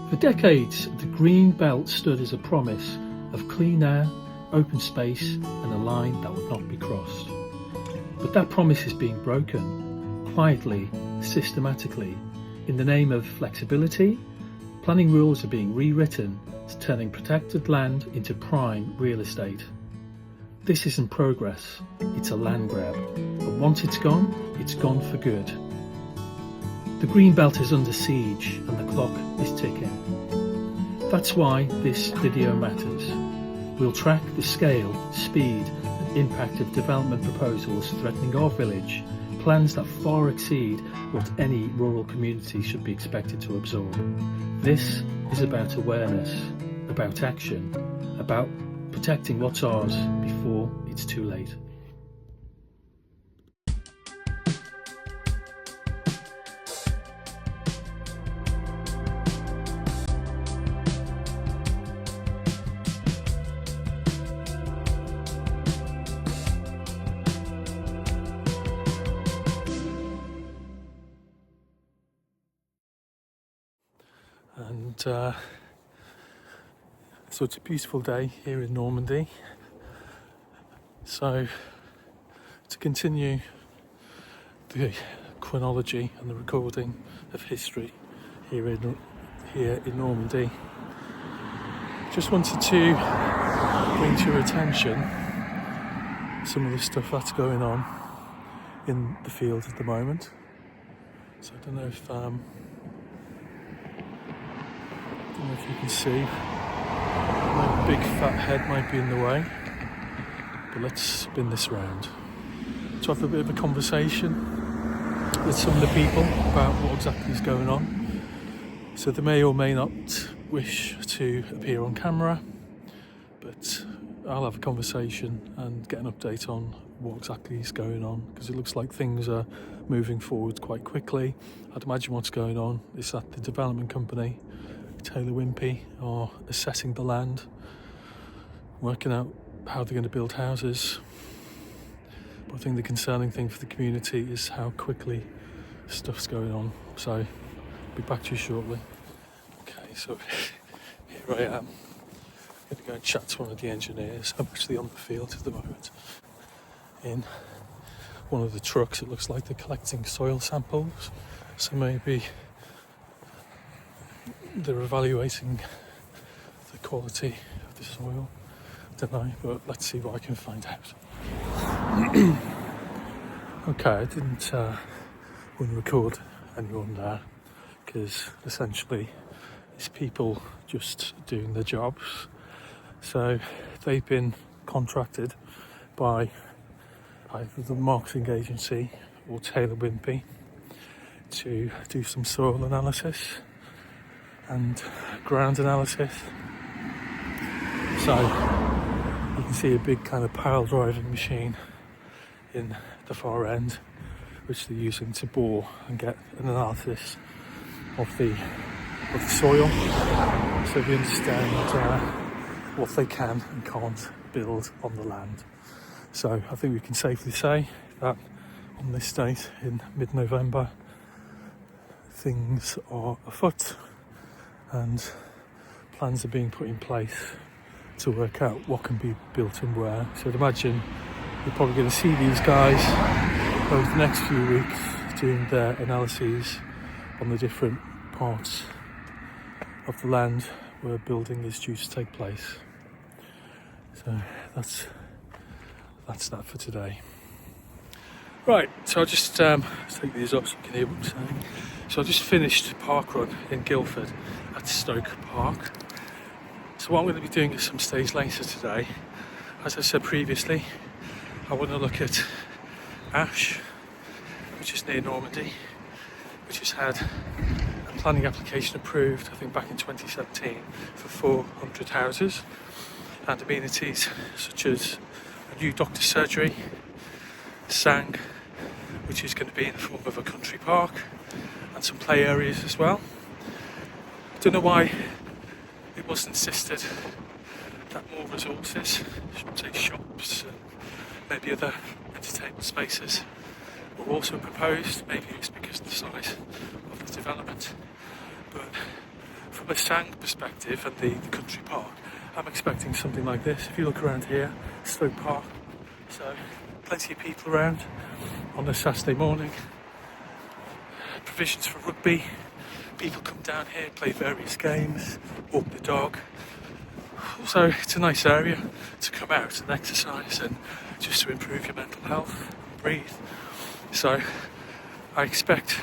For decades, the Green Belt stood as a promise of clean air, open space and a line that would not be crossed. But that promise is being broken, quietly, systematically. In the name of flexibility, planning rules are being rewritten, turning protected land into prime real estate. This isn't progress, it's a land grab. And once it's gone for good. The Green Belt is under siege and the clock is ticking. That's why this video matters. We'll track the scale, speed and impact of development proposals threatening our village, plans that far exceed what any rural community should be expected to absorb. This is about awareness, about action, about protecting what's ours before it's too late. And so it's a beautiful day here in Normandy. So to continue the chronology and the recording of history here in Normandy, just wanted to bring to your attention some of the stuff that's going on in the field at the moment. So I don't know if you can see, my big fat head might be in the way, but let's spin this round. To have a bit of a conversation with some of the people about what exactly is going on. So they may or may not wish to appear on camera, but I'll have a conversation and get an update on what exactly is going on, because it looks like things are moving forward quite quickly. I'd imagine what's going on is that the development company, Taylor Wimpey, are assessing the land, working out how they're going to build houses. But I think the concerning thing for the community is how quickly stuff's going on. So I'll be back to you shortly. Okay, so here I am. I'm going to go and chat to one of the engineers. I'm actually on the field at the moment in one of the trucks. It looks like they're collecting soil samples, so maybe they're evaluating the quality of the soil. I don't know, but let's see what I can find out. Okay, I didn't want to record anyone there, because essentially it's people just doing their jobs. So they've been contracted by either the marketing agency or Taylor Wimpey to do some soil analysis and ground analysis. So you can see a big kind of pile driving machine in the far end, which they're using to bore and get an analysis of the soil, so they understand what they can and can't build on the land. So I think we can safely say that on this date in mid-November, things are afoot and plans are being put in place to work out what can be built and where. So I'd imagine you're probably going to see these guys over the next few weeks doing their analyses on the different parts of the land where building is due to take place. So that's that for today. Right, so I'll just take these off so you can hear what I'm saying. So I just finished park run in Guildford at Stoke Park. So what I'm going to be doing at some stage later today, as I said previously, I want to look at Ash, which is near Normandy, which has had a planning application approved, I think back in 2017, for 400 houses and amenities such as a new doctor's surgery, Sang, which is going to be in the form of a country park, and some play areas as well. I don't know why it was insisted that more resources, say shops and maybe other entertainment spaces, were also proposed. Maybe it's because of the size of the development, but from a sang perspective and the country park, I'm expecting something like this. If you look around here, Stoke Park, so plenty of people around on a Saturday morning. Provisions for rugby. People come down here, play various games, walk the dog. So it's a nice area to come out and exercise and just to improve your mental health, breathe. So I expect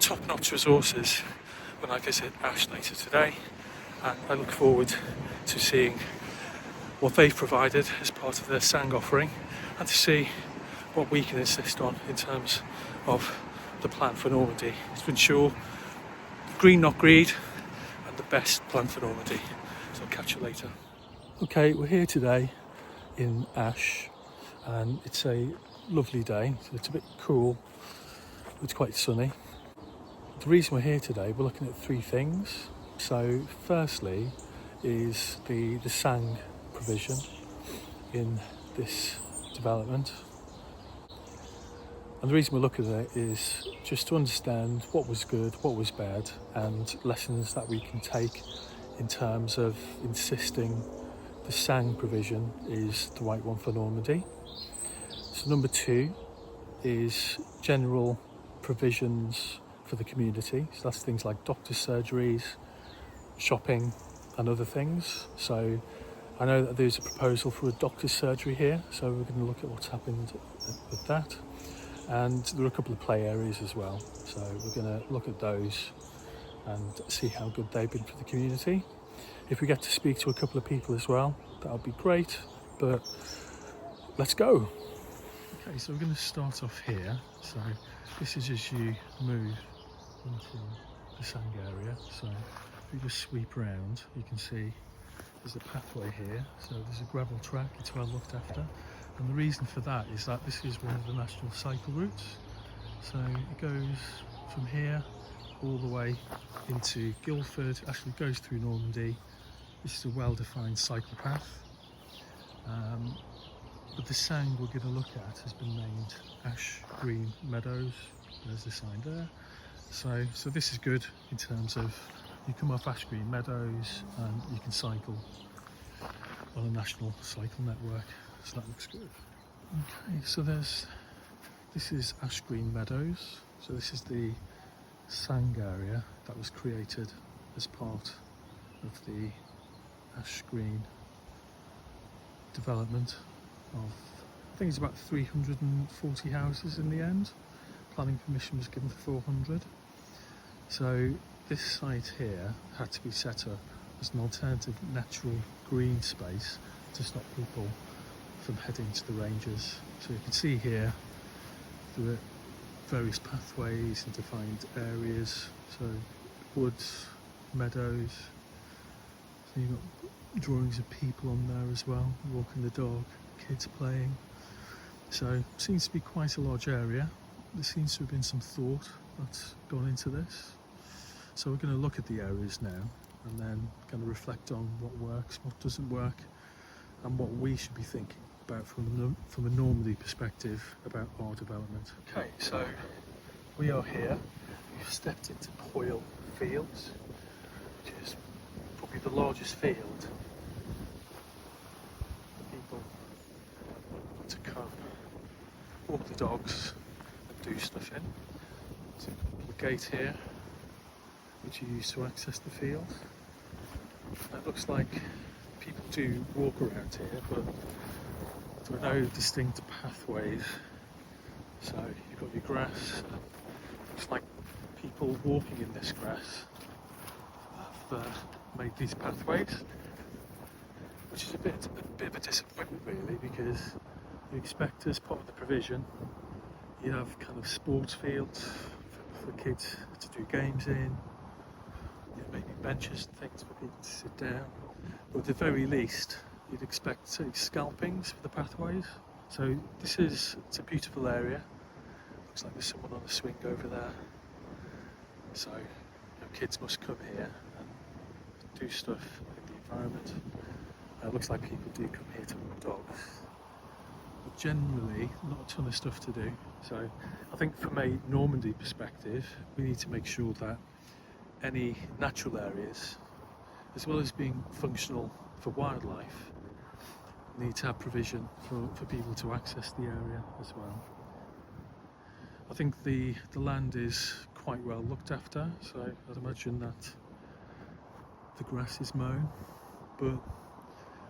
top-notch resources when I visit Ash later today, and I look forward to seeing what they've provided as part of their sang offering and to see what we can insist on in terms of the plan for Normandy to ensure green not greed and the best plan for Normandy. So I'll catch you later. Okay, we're here today in Ash and it's a lovely day. So it's a bit cool, it's quite sunny. The reason we're here today, we're looking at three things. So firstly is the sang provision in this development. And the reason we're looking at it is just to understand what was good, what was bad, and lessons that we can take in terms of insisting the sang provision is the right one for Normandy. So number two is general provisions for the community. So that's things like doctor's surgeries, shopping and other things. So I know that there's a proposal for a doctor's surgery here, so we're going to look at what's happened with that. And there are a couple of play areas as well, so we're going to look at those and see how good they've been for the community. If we get to speak to a couple of people as well, that'll be great, but let's go. Okay, so we're going to start off here. So this is as you move into the sang area. So if you just sweep around, you can see there's a pathway here. So there's a gravel track, it's well looked after. And the reason for that is that this is one of the national cycle routes. So it goes from here all the way into Guildford, actually goes through Normandy. This is a well-defined cycle path. But the sang we're going to look at has been named Ash Green Meadows. There's the sign there. So this is good in terms of you come off Ash Green Meadows and you can cycle on a national cycle network. So that looks good. Okay, so this is Ash Green Meadows. So this is the sang area that was created as part of the Ash Green development of, I think it's about 340 houses in the end. Planning permission was given for 400. So this site here had to be set up as an alternative natural green space to stop people from heading to the ranges. So you can see here there are various pathways and defined areas, so woods, meadows. So you've got drawings of people on there as well, walking the dog, kids playing. So it seems to be quite a large area. There seems to have been some thought that's gone into this. So we're going to look at the areas now and then kind of reflect on what works, what doesn't work, and what we should be thinking about from a Normandy perspective about our development. Okay, so we are here. We've stepped into Hoyle Fields, which is probably the largest field for people to come walk the dogs and do stuff in. There's a gate here which you use to access the field. It looks like people do walk around here, but there are no distinct pathways. So you've got your grass. Looks like people walking in this grass have made these pathways, which is a bit of a disappointment really, because you expect as part of the provision you have kind of sports fields for kids to do games in, maybe benches and things for people to sit down, but at the very least you'd expect scalpings for the pathways. So it's a beautiful area. Looks like there's someone on a swing over there. So kids must come here and do stuff in the environment. It looks like people do come here to walk dogs. But generally, not a ton of stuff to do. So I think from a Normandy perspective, we need to make sure that any natural areas, as well as being functional for wildlife, need to have provision for people to access the area as well. I think the land is quite well looked after, so I'd imagine that the grass is mown, but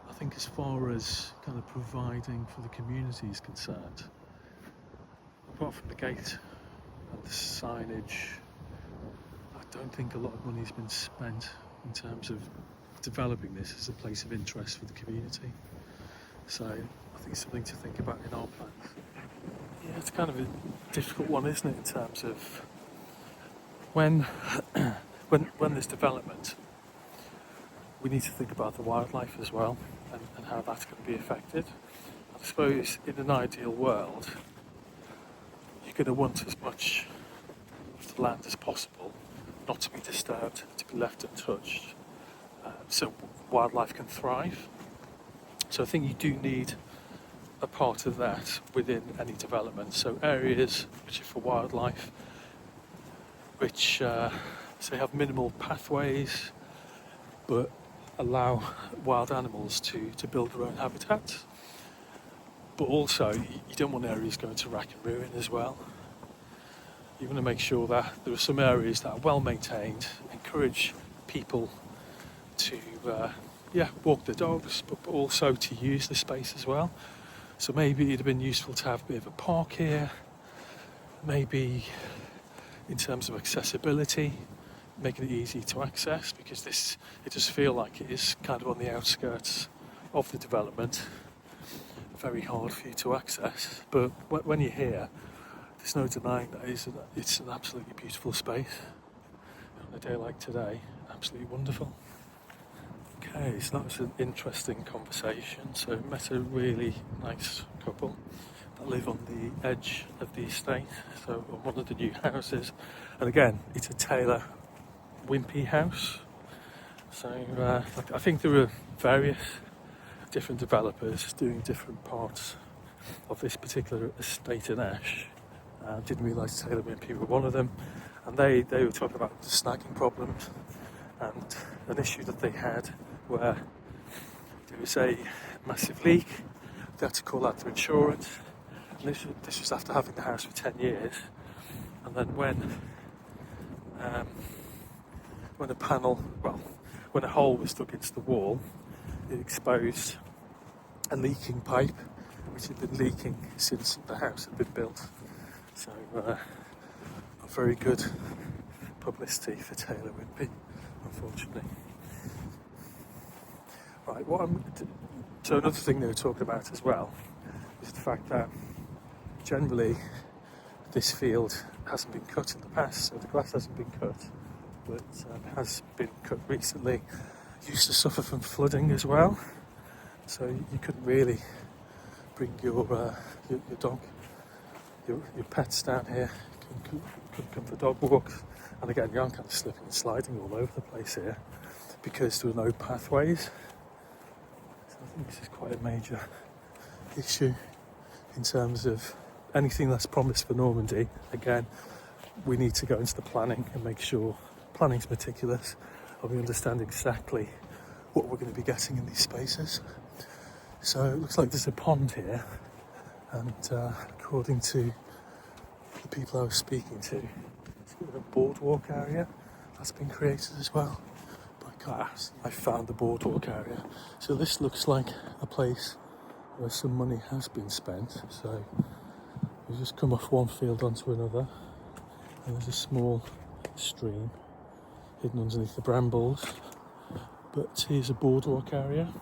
I think as far as kind of providing for the community is concerned, apart from the gate and the signage, I don't think a lot of money has been spent in terms of developing this as a place of interest for the community. So I think it's something to think about in our plans. Yeah, it's kind of a difficult one, isn't it, in terms of when there's development, we need to think about the wildlife as well, and how that's going to be affected. I suppose in an ideal world, you're going to want as much of the land as possible not to be disturbed, to be left untouched, so wildlife can thrive. So I think you do need a part of that within any development. So areas which are for wildlife, which say have minimal pathways, but allow wild animals to build their own habitats. But also, you don't want areas going to rack and ruin as well. You want to make sure that there are some areas that are well maintained, encourage people to walk their dogs, but also to use the space as well. So maybe it'd have been useful to have a bit of a park here, maybe in terms of accessibility, making it easy to access, because it does feel like it is kind of on the outskirts of the development, very hard for you to access. But when you're here, there's no denying that it's an absolutely beautiful space. On a day like today, absolutely wonderful. Okay, so that was an interesting conversation. So met a really nice couple that live on the edge of the estate, so on one of the new houses. And again, it's a Taylor Wimpey house. So I think there were various different developers doing different parts of this particular estate in Ash. Didn't realise Taylor Wimpey were one of them. And they were talking about the snagging problems and an issue that they had where there was a massive leak. They had to call out their insurance. And this was after having the house for 10 years. And then when a hole was dug into the wall, it exposed a leaking pipe, which had been leaking since the house had been built. So, not very good publicity for Taylor Wimpey, unfortunately. Right, so another thing they were talking about as well is the fact that generally this field hasn't been cut in the past, so the grass hasn't been cut, but has been cut recently. Used to suffer from flooding as well, so you couldn't really bring your dog, your pets down here. Couldn't come for dog walks, and again, you aren't kind of slipping and sliding all over the place here because there are no pathways. So I think this is quite a major issue in terms of anything that's promised for Normandy. Again, we need to go into the planning and make sure planning's meticulous and we understand exactly what we're going to be getting in these spaces. So it looks like there's a pond here, and according to the people I was speaking to, it's a boardwalk area that's been created as well by class. I found the boardwalk area. So this looks like a place where some money has been spent. So we just come off one field onto another, and there's a small stream hidden underneath the brambles. But here's a boardwalk area.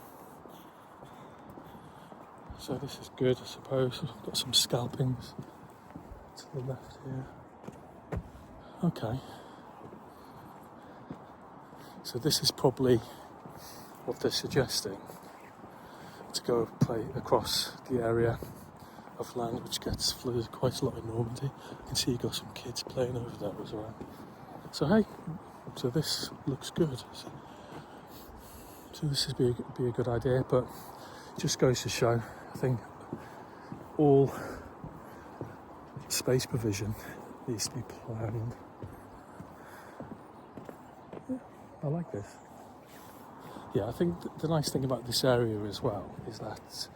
So this is good, I suppose. I've got some scalpings to the left here. Okay. So this is probably what they're suggesting, to go play across the area of land which gets flooded quite a lot in Normandy. You can see you've got some kids playing over there as well. So hey, so this looks good. So this would be a good idea, but it just goes to show, I think all space provision needs to be planned I like this. Yeah, I think the nice thing about this area as well is that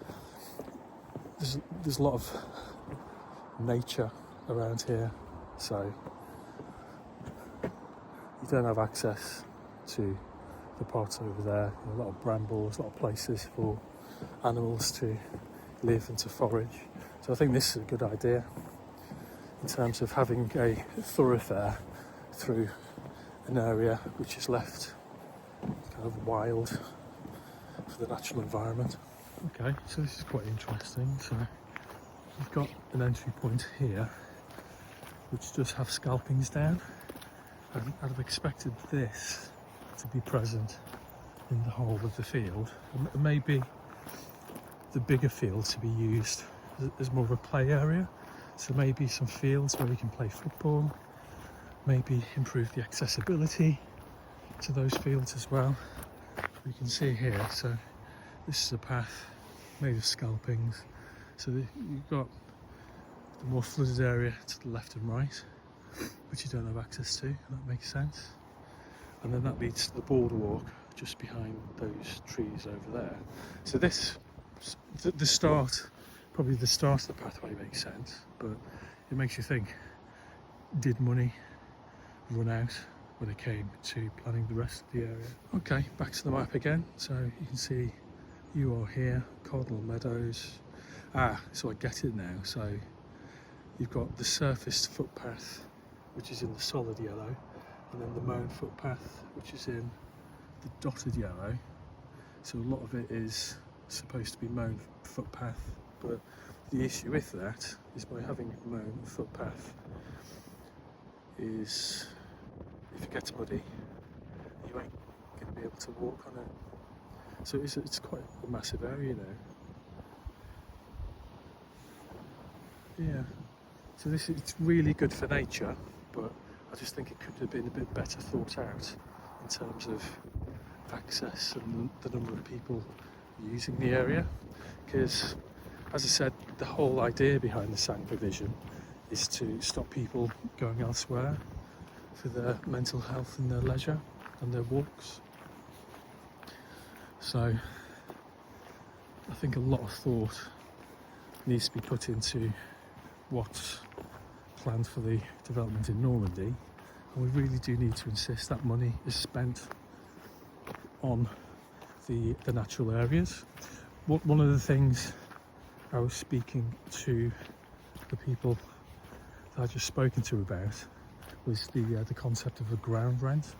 there's a lot of nature around here, so you don't have access to the parts over there. A lot of brambles, a lot of places for animals to live and to forage. So I think this is a good idea in terms of having a thoroughfare through an area which is left kind of wild for the natural environment. Okay, so this is quite interesting. So you've got an entry point here which does have scalpings down. I'd have expected this to be present in the whole of the field, and maybe the bigger field to be used as more of a play area. So maybe some fields where we can play football, maybe improve the accessibility to those fields as well. You can see here, so this is a path made of scalpings. So you've got the more flooded area to the left and right, which you don't have access to, and that makes sense. And then that leads to the boardwalk just behind those trees over there. So this, the start, probably the start of the pathway makes sense, but it makes you think, did money run out when it came to planning the rest of the area? Okay, back to the map again. So you can see you are here, Cardinal Meadows. So I get it now. So you've got the surfaced footpath, which is in the solid yellow, and then the mown footpath, which is in the dotted yellow. So a lot of it is supposed to be mown footpath, but the issue with that is by having mown footpath is if it gets muddy, you ain't going to be able to walk on it. So it's quite a massive area now. Yeah. So it's really good for nature, but I just think it could have been a bit better thought out in terms of access and the number of people using the area. Because, as I said, the whole idea behind the SANG provision is to stop people going elsewhere for their mental health and their leisure and their walks. So I think a lot of thought needs to be put into what's planned for the development in Normandy, and we really do need to insist that money is spent on the natural areas. One of the things I was speaking to the people that I just spoken to about was the concept of a ground rent.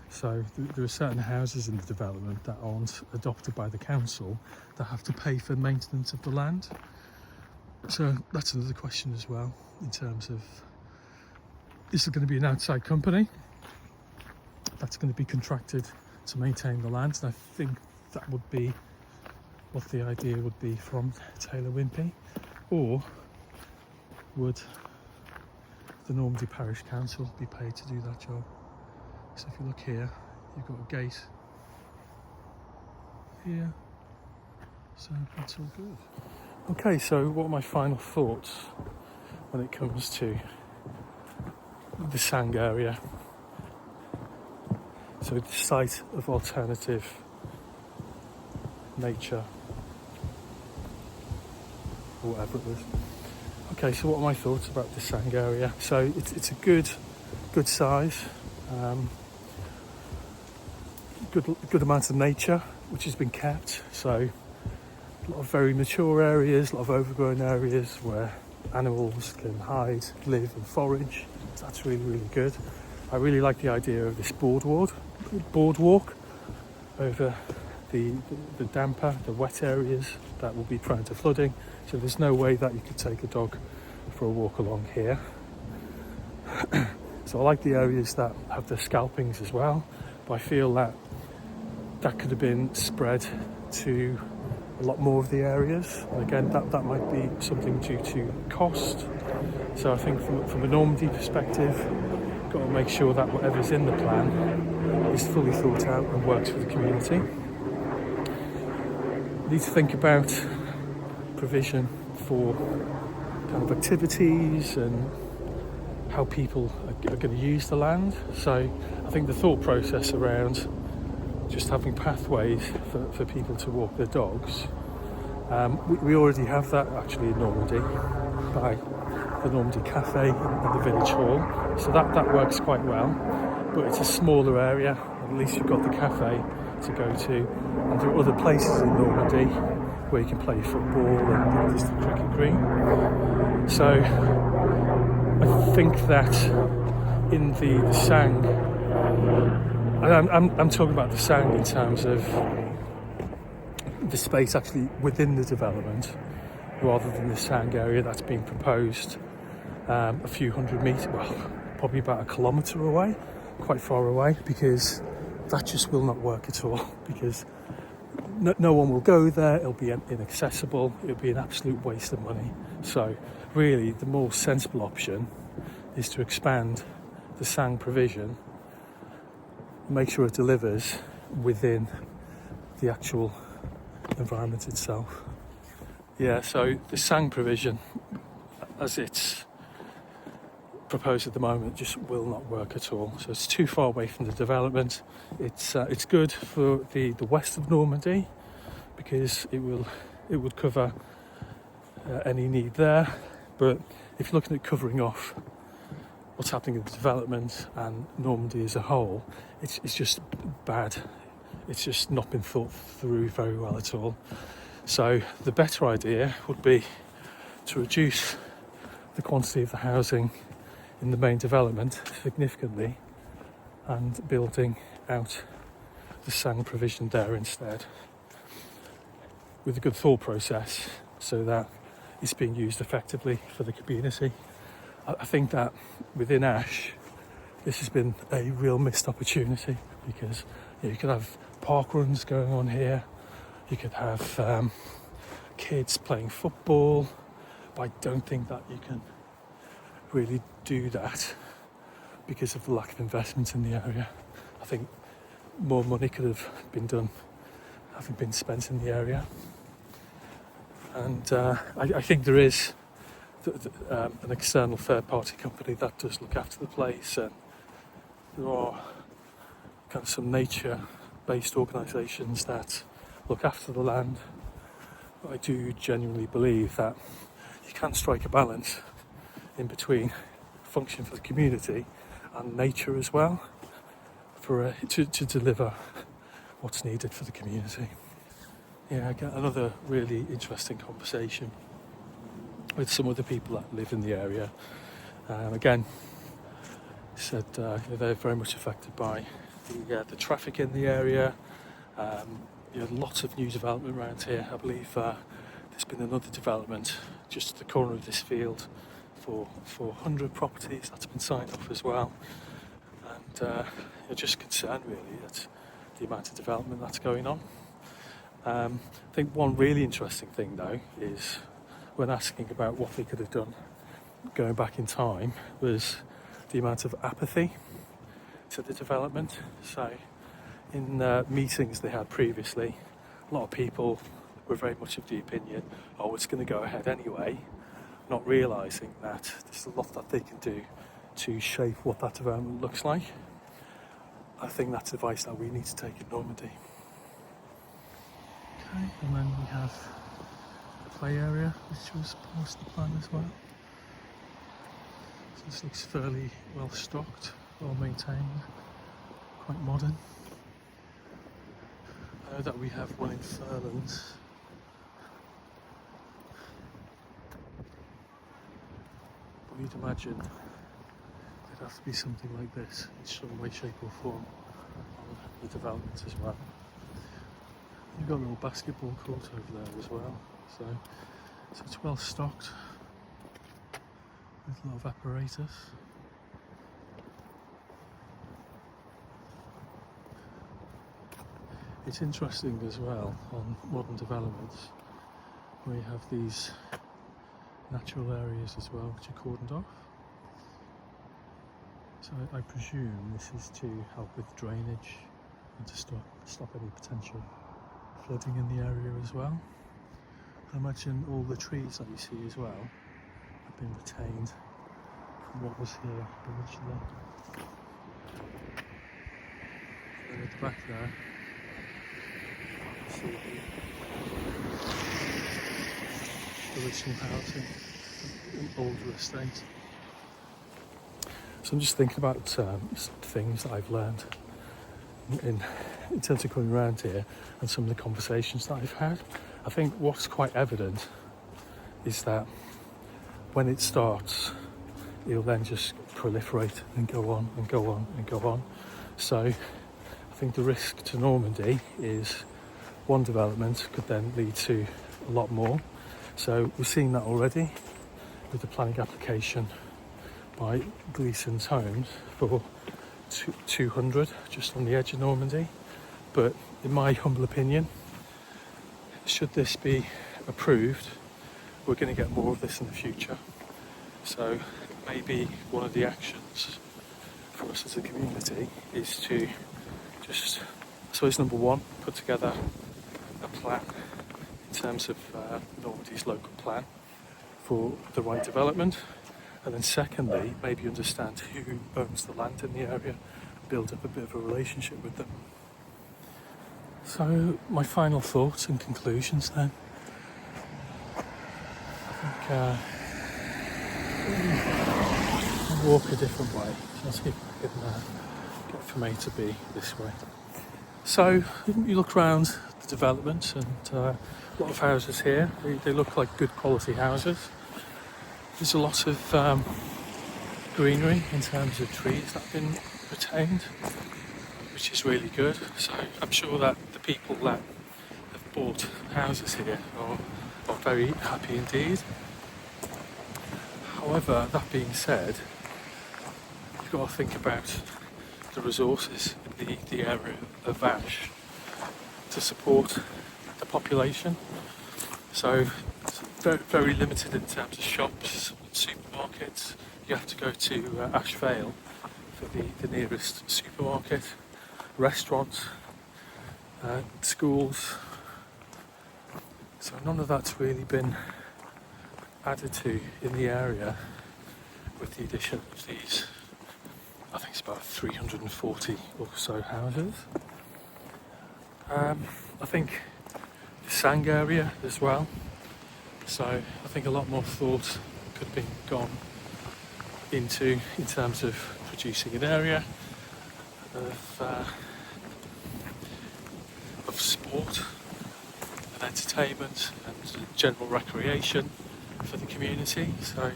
So there are certain houses in the development that aren't adopted by the council that have to pay for maintenance of the land. So that's another question as well, in terms of, is there going to be an outside company that's going to be contracted to maintain the land? And I think that would be what the idea would be from Taylor Wimpey. Or would the Normandy Parish Council be paid to do that job? So if you look here, you've got a gate here, so that's all good. Okay, so what are my final thoughts when it comes to the SANG area? So the site of alternative nature, or whatever it was. Okay, so what are my thoughts about the SANG area? So it's a good size. Good amount of nature which has been kept, so a lot of very mature areas, a lot of overgrown areas where animals can hide, live and forage. So that's really good. I really like the idea of this boardwalk over the damper, the wet areas that will be prone to flooding. So there's no way that you could take a dog for a walk along here. So I like the areas that have the scalpings as well, but I feel that could have been spread to a lot more of the areas. And again, that might be something due to cost. So I think from a Normandy perspective, got to make sure that whatever's in the plan is fully thought out and works for the community. Need to think about provision for kind of activities and how people are going to use the land. So I think the thought process around just having pathways for people to walk their dogs. We already have that actually in Normandy by the Normandy Cafe and the village hall, so that works quite well, but it's a smaller area. At least you've got the cafe to go to, and there are other places in Normandy where you can play football, and there's the cricket green. So I think that in the Sang, and I'm talking about the Sang in terms of the space actually within the development, rather than the Sang area that's being proposed a few hundred metres, well, probably about a kilometre away, quite far away, because that just will not work at all, because no one will go there, it'll be inaccessible, it'll be an absolute waste of money. So really the more sensible option is to expand the Sang provision, make sure it delivers within the actual environment itself. Yeah, so the Sang provision as it's proposed at the moment just will not work at all. So it's too far away from the development. It's good for the west of Normandy because it would cover any need there. But if you're looking at covering off what's happening in the development and Normandy as a whole, it's just bad. It's just not been thought through very well at all. So the better idea would be to reduce the quantity of the housing in the main development significantly and building out the Sang provision there instead, with a good thought process so that it's being used effectively for the community. I think that within Ash this has been a real missed opportunity, because you could have park runs going on here, you could have kids playing football, but I don't think that you can really do that because of the lack of investment in the area. I think more money could have been done, having been spent in the area. And I think there is an external third-party company that does look after the place, and there are kind of some nature-based organisations that look after the land. But I do genuinely believe that you can strike a balance in between function for the community and nature as well, for to deliver what's needed for the community. Yeah, I get another really interesting conversation with some of the people that live in the area. Again, said they're very much affected by the traffic in the area. Lots of new development around here. I believe there's been another development just at the corner of this field for 400 properties that's been signed off as well. And you're just concerned really at the amount of development that's going on. I think one really interesting thing though is, when asking about what they could have done going back in time, was the amount of apathy to the development. So in meetings they had previously, a lot of people were very much of the opinion, oh, it's going to go ahead anyway, not realising that there's a lot that they can do to shape what that development looks like. I think that's advice that we need to take in Normandy. Okay, and then we have the play area, which was part of the plan as well. So this looks fairly well stocked, well maintained, quite modern. I know that we have one in Furlands. But you'd imagine there'd have to be something like this in some way, shape or form on the development as well. You've got a little basketball court over there as well, so it's well stocked with a lot of apparatus. It's interesting as well on modern developments where you have these natural areas as well which are cordoned off. So I presume this is to help with drainage and to stop any potential flooding in the area as well. I imagine all the trees that you see as well have been retained from what was here originally. And then at the back there see the original housing, an older estate. So I'm just thinking about things that I've learned in terms of coming around here and some of the conversations that I've had. I think what's quite evident is that when it starts, it'll then just proliferate and go on and go on and go on. So I think the risk to Normandy is one development could then lead to a lot more. So we're seeing that already with the planning application by Gleason's Homes for 200 just on the edge of Normandy. But in my humble opinion, should this be approved, we're going to get more of this in the future. So maybe one of the actions for us as a community is to just, I suppose, number one, put together a plan in terms of Normandy's local plan for the right development, and then secondly, maybe understand who owns the land in the area, build up a bit of a relationship with them. So my final thoughts and conclusions then. I think I'll walk a different way. So I'll see if I can get from A to B this way. So you look around the development and a lot of houses here. They look like good quality houses. There's a lot of greenery in terms of trees that have been retained, which is really good. So I'm sure that the people that have bought houses here are very happy indeed. However, that being said, you've got to think about the resources in the area of Vash to support the population. So it's very, very limited in terms of shops and supermarkets. You have to go to Ash Vale for the nearest supermarket, restaurants, schools. So none of that's really been added to in the area with the addition of these, I think it's about 340 or so houses. I think the Sang area as well. So I think a lot more thought could be gone into in terms of producing an area of sport and entertainment and general recreation for the community. So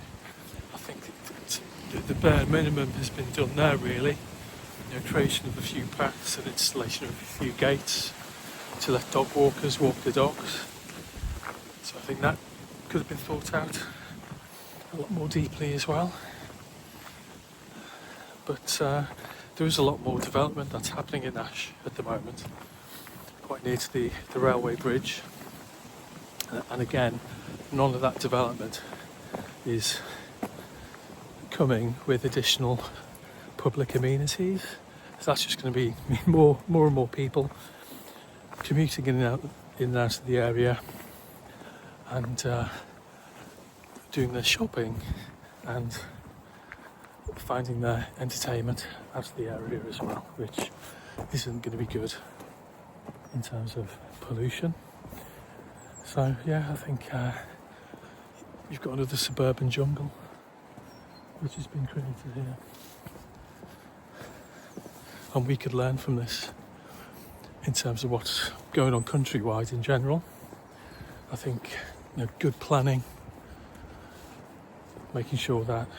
I think the bare minimum has been done there really. Creation of a few paths and installation of a few gates to let dog walkers walk the dogs. So I think that could have been thought out a lot more deeply as well. But there is a lot more development that's happening in Ash at the moment, quite near to the railway bridge. And again, none of that development is coming with additional public amenities. So that's just going to be more and more people commuting in and out of the area and doing their shopping and finding their entertainment out of the area as well, which isn't going to be good in terms of pollution. So yeah, I think you've got another suburban jungle which has been created here, and we could learn from this in terms of what's going on countrywide in general. I think good planning, making sure that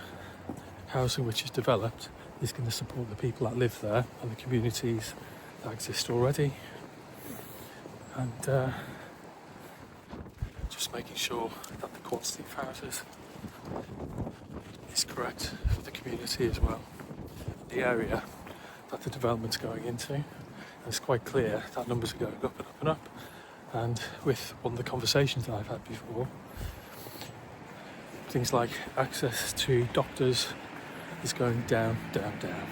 housing which is developed is going to support the people that live there and the communities that exist already, and just making sure that the quantity of houses is correct for the community as well, the area that the development's going into. And it's quite clear that numbers are going up and up and up, and with one of the conversations that I've had before, things like access to doctors is going down, down, down.